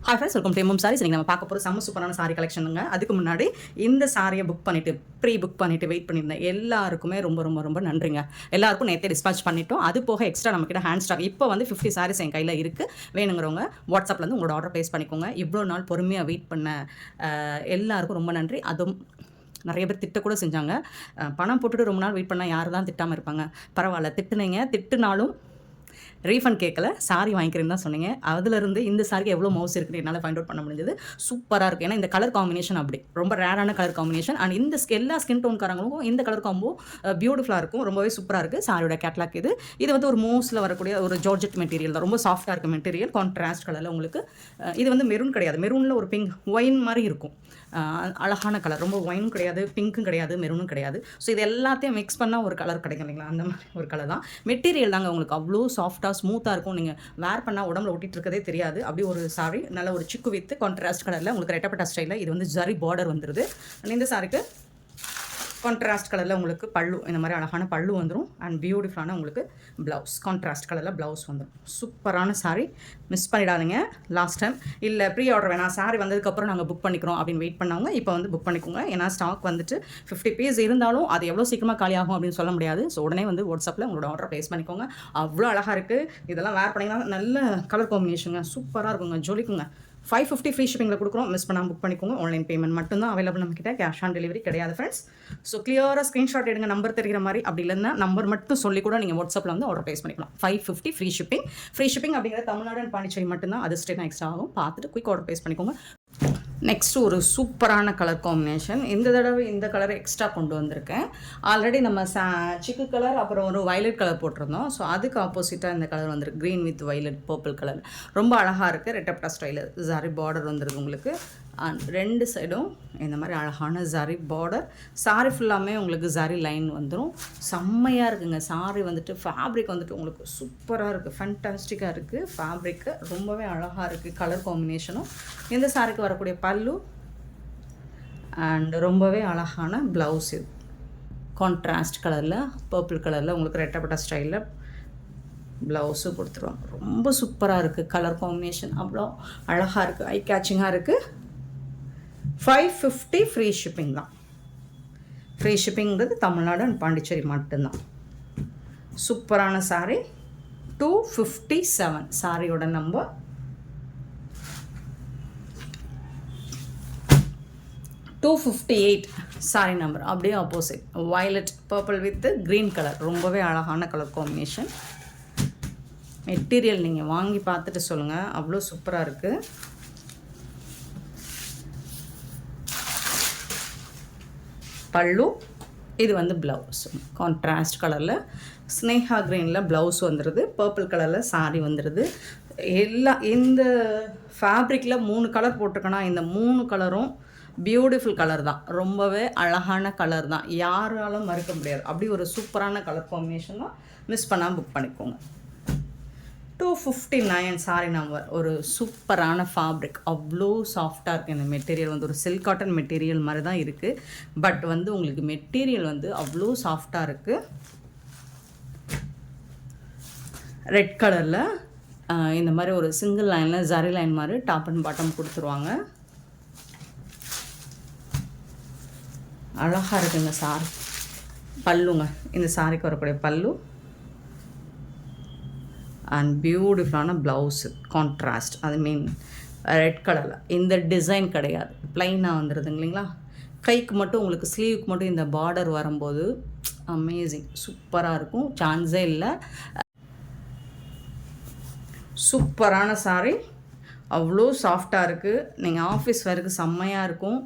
Hi friends, welcome to MM sarees. நீங்கள் நம்ம பார்க்க போகிற செம்ம சூப்பரான சாரி கலெக்ஷனுங்க. அதுக்கு முன்னாடி இந்த சாரியை புக் பண்ணிவிட்டு வெயிட் பண்ணியிருந்தேன் எல்லாருக்குமே ரொம்ப ரொம்ப ரொம்ப நன்றிங்க. எல்லாருக்கும் நேற்றே டிஸ்பாச் பண்ணிட்டோம். அது போக எக்ஸ்ட்ரா நம்மக்கிட்ட ஹேண்ட் ஸ்டாக் இப்போ வந்து 50 சாரீஸ் என் கையில் இருக்குது. வேணுங்கிறவங்க வாட்ஸ்அப்லேருந்து உங்களோட ஆர்டர் ப்ளேஸ் பண்ணிக்கோங்க. இவ்வளோ நாள் பொறுமையாக வெயிட் பண்ண எல்லாருக்கும் ரொம்ப நன்றி. அதுவும் நிறைய பேர் திட்ட கூட செஞ்சாங்க. பணம் போட்டுட்டு ரொம்ப நாள் வெயிட் பண்ணால் யார் தான் திட்டாமல் இருப்பாங்க? பரவாயில்ல, திட்டுனாலும் ரீஃபண்ட் கேட்கல, சாரி வாங்கிக்கிறேன்னு தான் சொன்னீங்க. அதிலிருந்து இந்த சாரிக்கு எவ்வளோ மவுஸ் இருக்குன்னு என்னால் ஃபைண்ட் அவுட் பண்ண முடிஞ்சது. சூப்பராக இருக்குது. ஏன்னா இந்த கலர் காம்பினேஷன் அப்படி ரொம்ப ரேரான கலர் காம்பினேஷன். அண்ட் இந்த எல்லா ஸ்கின் டோன்காரங்களுக்கும் இந்த கலர் காம்போ பியூட்டிஃபுல்லாக இருக்கும். ரொம்பவே சூப்பராக இருக்குது. சாரியோட கேட்லாக் இது வந்து ஒரு மோஸ்ட்டில் வரக்கூடிய ஒரு ஜார்ஜெட் மெட்டீரியல் தான். ரொம்ப சாஃப்டாக இருக்க மெட்டீரியல். கான்ட்ராஸ்ட் கலரில் உங்களுக்கு இது வந்து மெரூன் கிடையாது. மெரூனில் ஒரு பிங்க் ஒயின் மாதிரி இருக்கும். அழகான கலர். ரொம்ப ஒயினும் கிடையாது, பிங்க்கும் கிடையாது, மெரூனும் கிடையாது. ஸோ இது எல்லாத்தையும் மிக்ஸ் பண்ணால் ஒரு கலர் கிடைக்கும் இல்லைங்களா? அந்த மாதிரி ஒரு கலர் தான். மெட்டீரியல் தாங்க உங்களுக்கு அவ்வளோ சாஃப்டாக ஸ்மூத்தாக இருக்கும். நீங்கள் வேர் பண்ணால் உடம்புல ஒட்டிட்டு இருக்கதே தெரியாது. அப்படி ஒரு சாரி நல்ல ஒரு சிக்கு வித் கான்ட்ராஸ்ட் கலரில் உங்களுக்கு ரெட்டப்பட்ட ஸ்டைலில் இது வந்து ஜரி பார்டர் வந்துடுது. இந்த சாரிக்கு கான்ட்ராஸ்ட் கலரில் உங்களுக்கு பல்லு, இந்த மாதிரி அழகான பல்லு வந்துடும். அண்ட் பியூட்டிஃபுல்லான உங்களுக்கு ப்ளவுஸ், கான்ட்ராஸ்ட் கலரில் ப்ளவுஸ் வந்துடும். சூப்பரான சாரி, மிஸ் பண்ணிடாதீங்க. லாஸ்ட் டைம் இல்லை ப்ரீ ஆர்டர் வேணாம், சாரி வந்ததுக்கப்புறம் நாங்கள் புக் பண்ணிக்கிறோம் அப்படின்னு வெயிட் பண்ணவங்க இப்போ வந்து புக் பண்ணிக்கோங்க. ஏன்னா ஸ்டாக் வந்துட்டு 50 பீஸ் இருந்தாலும் அது எவ்வளோ சீக்கிரமாக காலி ஆகும் அப்படின்னு சொல்ல முடியாது. ஸோ உடனே வந்து வாட்ஸ்அப்பில் உங்களோட ஆர்டர் ப்ளேஸ் பண்ணிக்கோங்க. அவ்வளோ அழகாக இருக்குது. இதெல்லாம் வேர் பண்ணிங்கன்னா நல்ல கலர் காம்பினேஷனுங்க, சூப்பராக இருக்குங்க, ஜொலிக்குங்க. 550 ஃப்ரீ ஷிப்பிங்கில் கொடுக்குறோம். மிஸ் பண்ணாமல் புக் பண்ணிக்கோங்க. ஆன்லைன் பேமெண்ட் மட்டும்தான் அவைலபிள் நம்மக்கிட்ட. கேஷ் ஆன் டெலிவரி கிடையாது ஃப்ரெண்ட்ஸ். ஸோ கிளியராக ஸ்க்ரீன்ஷாட் எடுங்க, நம்பர் தெரிகிற மாதிரி. அப்படி இல்லைன்னா நம்பர் மட்டும் சொல்லி கூட நீங்கள் வாட்ஸ்அப்பில் வந்து ஆர்டர் ப்ளேஸ் பண்ணிக்கலாம். 550 ஃப்ரீ ஷிப்பிங் அப்படிங்கிற தமிழ்நாடு அண்ட் பாண்டிச்சேரி மட்டும்தான். அது ஸ்டேட் எக்ஸ்ட்ரா ஆகும். பார்த்துட்டு குயிக் ஆர்டர் ப்ளேஸ் பண்ணிக்கோங்க. நெக்ஸ்ட்டு ஒரு சூப்பரான கலர் காம்பினேஷன். இந்த தடவை இந்த கலரை எக்ஸ்ட்ரா கொண்டு வந்திருக்கேன். ஆல்ரெடி நம்ம சிக்கு கலர் அப்புறம் ஒரு வயலட் கலர் போட்டிருந்தோம். ஸோ அதுக்கு ஆப்போசிட்டாக இந்த கலர் வந்துருக்கு. Green with violet purple colour ரொம்ப அழகாக இருக்குது. ரெட்டப்டா ஸ்டைலு ஜரி பார்டர் வந்துருக்கு உங்களுக்கு. அண்ட் ரெண்டு சைடும் இந்த மாதிரி அழகான ஜரி பார்டர். சாரி ஃபுல்லாமே உங்களுக்கு ஜரி லைன் வந்துடும். செம்மையாக இருக்குங்க. சாரி வந்துட்டு ஃபேப்ரிக் வந்துட்டு உங்களுக்கு சூப்பராக இருக்குது, ஃபேண்டாஸ்டிக்காக இருக்குது. ஃபேப்ரிக்கு ரொம்பவே அழகாக இருக்குது. கலர் காம்பினேஷனும் இந்த சாரிக்கு வரக்கூடிய பல்லு அண்ட் ரொம்பவே அழகான ப்ளவுஸ். இது கான்ட்ராஸ்ட் கலரில் பர்பிள் கலரில் உங்களுக்கு ரெட்டப்பட்ட ஸ்டைலில் ப்ளவுஸு கொடுத்துருவாங்க. ரொம்ப சூப்பராக இருக்குது. கலர் காம்பினேஷன் அவ்வளோ அழகாக இருக்குது, ஐ கேச்சிங்காக இருக்குது. 550 ஃப்ரீ ஷிப்பிங் தான். ஃப்ரீ ஷிப்பிங்கிறது தமிழ்நாடு அண்ட் பாண்டிச்சேரி மட்டும்தான். சூப்பரான சாரீ. 257 சாரியோட நம்பர். 258 சாரி நம்பர். அப்படியே opposite violet purple with green colour. ரொம்பவே அழகான கலர் காம்பினேஷன். மெட்டீரியல் நீங்கள் வாங்கி பார்த்துட்டு சொல்லுங்கள், அவ்வளோ சூப்பராக இருக்குது. பல்லு இது வந்து ப்ளவுஸ் கான்ட்ராஸ்ட் கலரில் ஸ்னேஹா க்ரீனில் ப்ளவுஸ் வந்துடுது. பர்பிள் கலரில் சாரி வந்துடுது. இந்த ஃபேப்ரிக்கில் 3 கலர் போட்டிருக்கேன்னா இந்த 3 கலரும் பியூட்டிஃபுல் கலர் தான். ரொம்பவே அழகான கலர் தான், யாராலும் மறுக்க முடியாது. அப்படி ஒரு சூப்பரான கலர் காம்பினேஷன் தான். மிஸ் பண்ணாமல் புக் பண்ணிக்கோங்க. 259 சாரி நம்பர். ஒரு சூப்பரான ஃபேப்ரிக், அவ்வளோ சாஃப்டாக இருக்குது. இந்த மெட்டீரியல் வந்து ஒரு சில்க் காட்டன் மெட்டீரியல் மாதிரி தான் இருக்குது. பட் வந்து உங்களுக்கு மெட்டீரியல் வந்து அவ்வளோ சாஃப்டாக இருக்குது. ரெட் கலரில் இந்த மாதிரி ஒரு சிங்கிள் லைனில் ஜரி லைன் மாதிரி டாப் அண்ட் பாட்டம் கொடுத்துருவாங்க. அழகாக இருக்குங்க சாரி. பல்லுங்க, இந்த சாரிக்கு வரக்கூடிய பல்லு அண்ட் பியூட்டிஃபுல்லான ப்ளவுஸு கான்ட்ராஸ்ட். அது மீன் ரெட் கலரில். இந்த டிசைன் கிடையாது, ப்ளைனாக வந்துடுது இல்லைங்களா? கைக்கு மட்டும் உங்களுக்கு ஸ்லீவுக்கு மட்டும் இந்த பார்டர் வரும்போது அமேசிங், சூப்பராக இருக்கும். சான்ஸே இல்லை. சூப்பரான சாரி, அவ்வளோ சாஃப்டாக இருக்குது. நீங்கள் ஆஃபீஸ் வேருக்கு செம்மையாக இருக்கும்.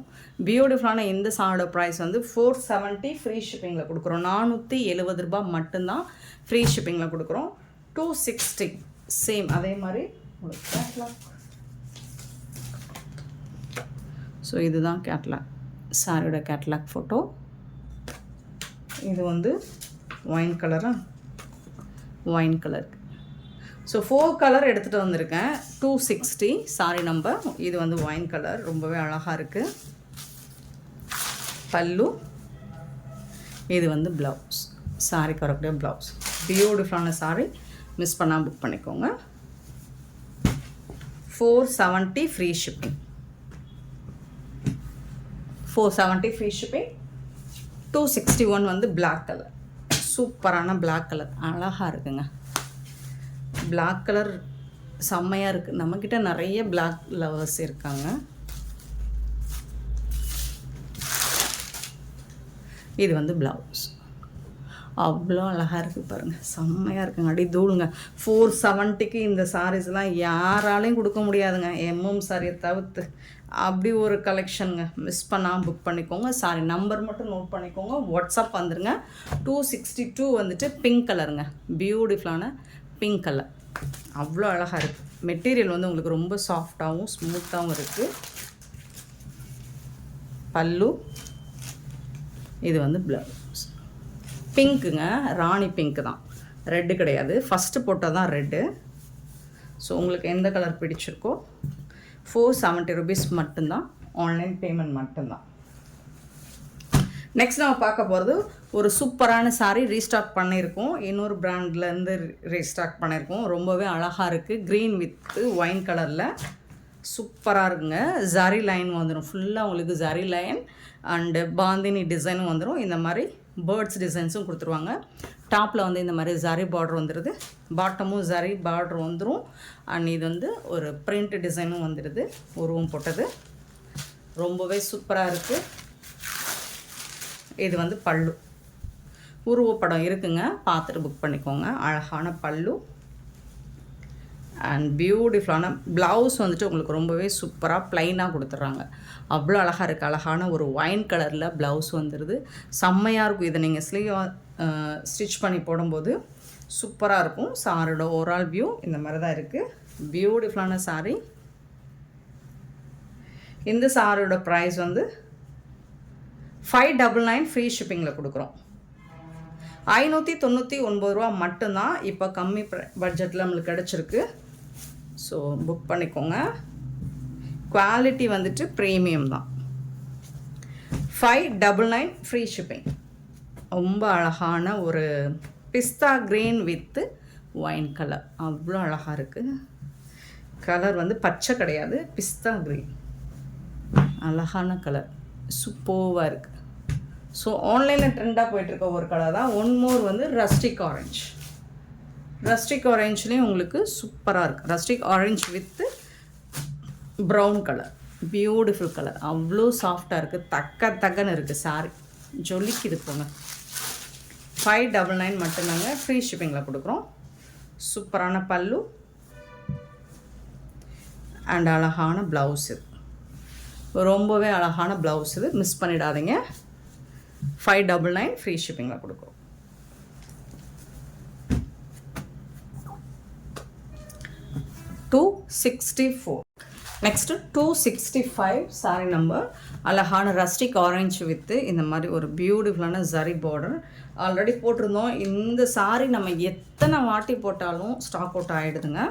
பியூட்டிஃபுல்லான இந்த சாரோட ப்ரைஸ் வந்து 470 ஃப்ரீ ஷிப்பிங்கில் கொடுக்குறோம். 470 ரூபா மட்டும்தான் ஃப்ரீ ஷிப்பிங்கில் கொடுக்குறோம். 260 சேம் அதே மாதிரி உங்களுக்கு கேட்லாக். ஸோ இதுதான் கேட்லாக், சாரியோட கேட்லாக் ஃபோட்டோ. இது வந்து ஒயின் கலராக, ஒயின் கலர். ஸோ 4 கலர் எடுத்துகிட்டு வந்திருக்கேன். 260 சாரி நம்பர். இது வந்து ஒயின் கலர், ரொம்பவே அழகாக இருக்குது. பல்லு இது வந்து ப்ளவுஸ், சாரிக்கு வரக்கூடிய ப்ளவுஸ். பியூட்டிஃபுல்லான சாரி, மிஸ் பண்ணால் புக் பண்ணிக்கோங்க. 470 ஃப்ரீ ஷிப்பிங். 470 free shipping. 261 வந்து பிளாக் கலர், சூப்பரான பிளாக் கலர், அழகாக இருக்குங்க. பிளாக் கலர் செம்மையாக இருக்குது. நம்மக்கிட்ட நிறைய பிளாக் லவர்ஸ் இருக்காங்க. இது வந்து ப்ளவுஸ், அவ்வளோ அழகாக இருக்குது பாருங்கள், செம்மையாக இருக்குங்க. அடி தூளுங்க. 470க்கு இந்த சாரீஸ்லாம் யாராலையும் கொடுக்க முடியாதுங்க, எம்எம் சாரியை தவிர்த்து. அப்படி ஒரு கலெக்ஷனுங்க. மிஸ் பண்ணாமல் புக் பண்ணிக்கோங்க. சாரி நம்பர் மட்டும் நோட் பண்ணிக்கோங்க. வாட்ஸ்அப் வந்துடுங்க. 262 வந்துட்டு பிங்க் கலருங்க, பியூட்டிஃபுல்லான பிங்க் கலர், அவ்வளோ அழகாக இருக்குது. மெட்டீரியல் வந்து உங்களுக்கு ரொம்ப சாஃப்டாகவும் ஸ்மூத்தாகவும் இருக்குது. பல்லு, இது வந்து ப்ளவுஸ். பிங்க்குங்க, ராணி பிங்க்கு தான், ரெட்டு கிடையாது. ஃபஸ்ட்டு போட்டால் தான் ரெட்டு. ஸோ உங்களுக்கு எந்த கலர் பிடிச்சிருக்கோ 470 rupees மட்டும்தான், ஆன்லைன் பேமெண்ட் மட்டும்தான். நெக்ஸ்ட் நம்ம பார்க்க போகிறது ஒரு சூப்பரான சாரீ ரீஸ்டாக் பண்ணியிருக்கோம். இன்னொரு பிராண்ட்லேருந்து ரீஸ்டாக் பண்ணியிருக்கோம். ரொம்பவே அழகாக இருக்குது. க்ரீன் வித்து ஒயின் கலரில் சூப்பராக இருக்குங்க. ஜரி லைன் வந்துடும், ஃபுல்லாக உங்களுக்கு ஜரி லைன் அண்டு பாந்தினி டிசைனும் வந்துடும். இந்த மாதிரி பேர்ட்ஸ் டிசைன்ஸும் கொடுத்துருவாங்க. டாப்பில் வந்து இந்த மாதிரி ஜரி பார்டர் வந்துடுது, பாட்டமும் ஜரி பார்டர் வந்துடும். அண்ட் இது வந்து ஒரு பிரிண்ட் டிசைனும் வந்துடுது, உருவம் போட்டது. ரொம்பவே சூப்பராக இருக்குது. இது வந்து பல்லு, உருவப்படம் இருக்குங்க, பார்த்துட்டு புக் பண்ணிக்கோங்க. அழகான பல்லு அண்ட் பியூட்டிஃபுல்லான ப்ளவுஸ் வந்துட்டு உங்களுக்கு ரொம்பவே சூப்பராக ப்ளைனாக கொடுத்துட்றாங்க. அவ்வளோ அழகாக இருக்குது. அழகான ஒரு ஒயின் கலரில் ப்ளவுஸ் வந்துடுது, செம்மையாக இருக்கும். இதை நீங்கள் ஸ்டிச் பண்ணி போடும்போது சூப்பராக இருக்கும். சாரியோட ஓவரால் வியூ இந்த மாதிரி தான் இருக்குது. பியூட்டிஃபுல்லான சாரீ. இந்த சாரியோட ப்ரைஸ் வந்து 599 ஃப்ரீ ஷிப்பிங்கில் கொடுக்குறோம். 599 ரூபா மட்டும்தான் இப்போ கம்மி பட்ஜெட்டில் நம்மளுக்கு கிடச்சிருக்கு. ஸோ புக் பண்ணிக்கோங்க. குவாலிட்டி வந்துட்டு ப்ரீமியம் தான். 599 ஃப்ரீ ஷிப்பிங். ரொம்ப அழகான ஒரு பிஸ்தா க்ரீன் வித்து ஒயின் கலர், அவ்வளோ அழகாக இருக்குது. கலர் வந்து பச்சை கிடையாது, பிஸ்தா க்ரீன், அழகான கலர், சூப்பராக இருக்குது. ஸோ ஆன்லைனில் ட்ரெண்டாக போயிட்டுருக்க ஒரு கலர் தான். ஒன் மோர் வந்து ரஸ்டிக் ஆரஞ்ச். ரஸ்டிக் ஆரஞ்சுலேயும் உங்களுக்கு சூப்பராக இருக்குது. Rustic orange with brown colour, beautiful colour, அவ்வளோ சாஃப்டாக இருக்குது. தக்கன்னு இருக்குது சாரி, ஜொலிக்குது போங்க. 599 மட்டும்தாங்க, ஃப்ரீ ஷிப்பிங்கில் கொடுக்குறோம். சூப்பரான பல்லு அண்ட் அழகான ப்ளவுஸ். இது ரொம்பவே அழகான ப்ளவுஸ், இது மிஸ் பண்ணிடாதீங்க. 599 ஃப்ரீ ஷிப்பிங்கில் கொடுக்குறோம். $264. Next 265 sorry number. அழகான ரஸ்டிக் ஆரஞ்சு வித்து இந்த மாதிரி ஒரு பியூட்டிஃபுல்லான ஜரி பார்டர். ஆல்ரெடி போட்டிருந்தோம். இந்த சாரி நம்ம எத்தனை வாட்டி போட்டாலும் ஸ்டாக் அவுட் ஆகிடுதுங்க.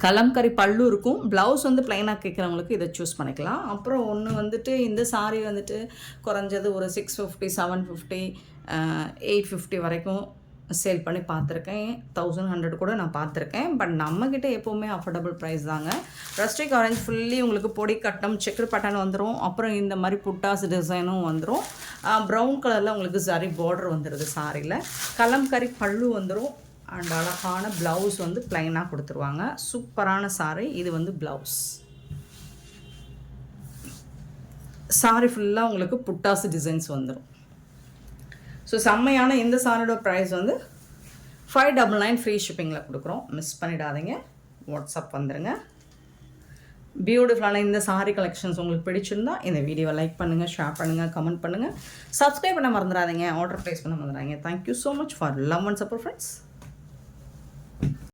கலம்கரி பல்லு இருக்கும். ப்ளவுஸ் வந்து ப்ளைனாக கேட்குறவங்களுக்கு இதை சூஸ் பண்ணிக்கலாம். அப்புறம் ஒன்று வந்துட்டு இந்த சாரீ வந்துட்டு குறைஞ்சது ஒரு 650, 750, 850 வரைக்கும் சேல் பண்ணி பார்த்துருக்கேன். 1100 கூட நான் பார்த்துருக்கேன். பட் நம்மக்கிட்ட எப்போவுமே அஃபோர்டபுள் ப்ரைஸ் தாங்க. ரஸ்டிக் ஆரஞ்ச் ஃபுல்லி உங்களுக்கு பொடி கட்டம் செக்கர் பட்டன் வந்துடும். அப்புறம் இந்த மாதிரி புட்டாஸ் டிசைனும் வந்துடும். ப்ரௌன் கலரில் உங்களுக்கு ஜரி பார்டர் வந்துடுது சாரியில். கலம்கரி பல்லு வந்துடும். அண்ட் அழகான ப்ளவுஸ் வந்து ப்ளைனாக கொடுத்துருவாங்க. சூப்பரான சாரி. இது வந்து ப்ளவுஸ். சாரி ஃபுல்லாக உங்களுக்கு புட்டாஸ் டிசைன்ஸ் வந்துடும். ஸோ செம்மையான இந்த சாரியோட ப்ரைஸ் வந்து 599 ஃப்ரீ ஷிப்பிங்கில் கொடுக்குறோம். மிஸ் பண்ணிடாதீங்க. வாட்ஸ்அப் வந்துடுங்க. பியூட்டிஃபுல்லான இந்த சாரி கலெக்ஷன்ஸ் உங்களுக்கு பிடிச்சிருந்தா இந்த வீடியோவை லைக் பண்ணுங்கள், ஷேர் பண்ணுங்கள், கமெண்ட் பண்ணுங்கள். சப்ஸ்கிரைப் பண்ண மறந்துடாதீங்க. ஆர்டர் ப்ளேஸ் பண்ண மறந்துடாதீங்க. Thank you so much for love and support friends.